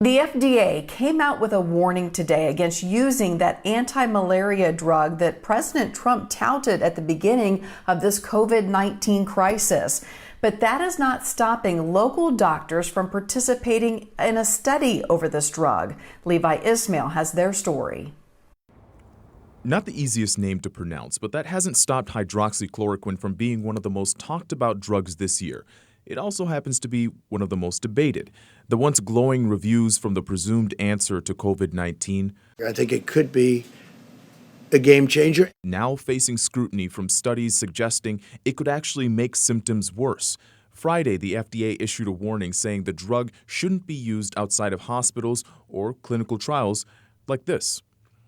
The FDA came out with a warning today against using that anti-malaria drug that President Trump touted at the beginning of this COVID-19 crisis. But that is not stopping local doctors from participating in a study over this drug. Levi Ismail has their story. Not the easiest name to pronounce, but that hasn't stopped hydroxychloroquine from being one of the most talked about drugs this year. It also happens to be one of the most debated. The once glowing reviews from the presumed answer to COVID-19. I think it could be a game changer. Now facing scrutiny from studies suggesting it could actually make symptoms worse. Friday, the FDA issued a warning saying the drug shouldn't be used outside of hospitals or clinical trials like this.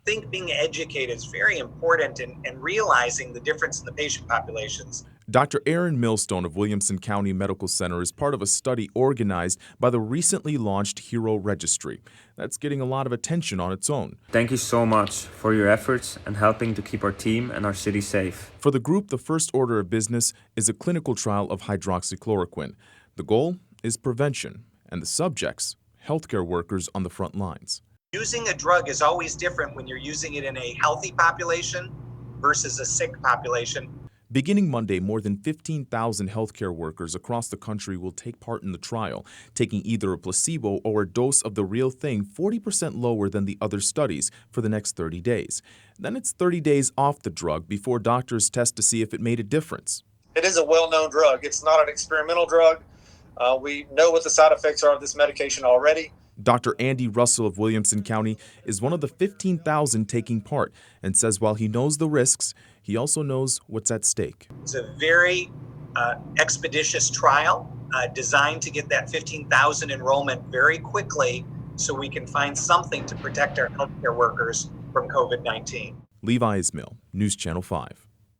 I think being educated is very important in realizing the difference in the patient populations. Dr. Aaron Millstone of Williamson County Medical Center is part of a study organized by the recently launched HERO Registry. That's getting a lot of attention on its own. Thank you so much for your efforts and helping to keep our team and our city safe. For the group, the first order of business is a clinical trial of hydroxychloroquine. The goal is prevention, and the subjects, healthcare workers on the front lines. Using a drug is always different when you're using it in a healthy population versus a sick population. Beginning Monday, more than 15,000 healthcare workers across the country will take part in the trial, taking either a placebo or a dose of the real thing 40% lower than the other studies for the next 30 days. Then it's 30 days off the drug before doctors test to see if it made a difference. It is a well-known drug. It's not an experimental drug. We know what the side effects are of this medication already. Dr. Andy Russell of Williamson County is one of the 15,000 taking part and says while he knows the risks, he also knows what's at stake. It's a very expeditious trial designed to get that 15,000 enrollment very quickly so we can find something to protect our healthcare workers from COVID-19. Levi Ismail, News Channel 5.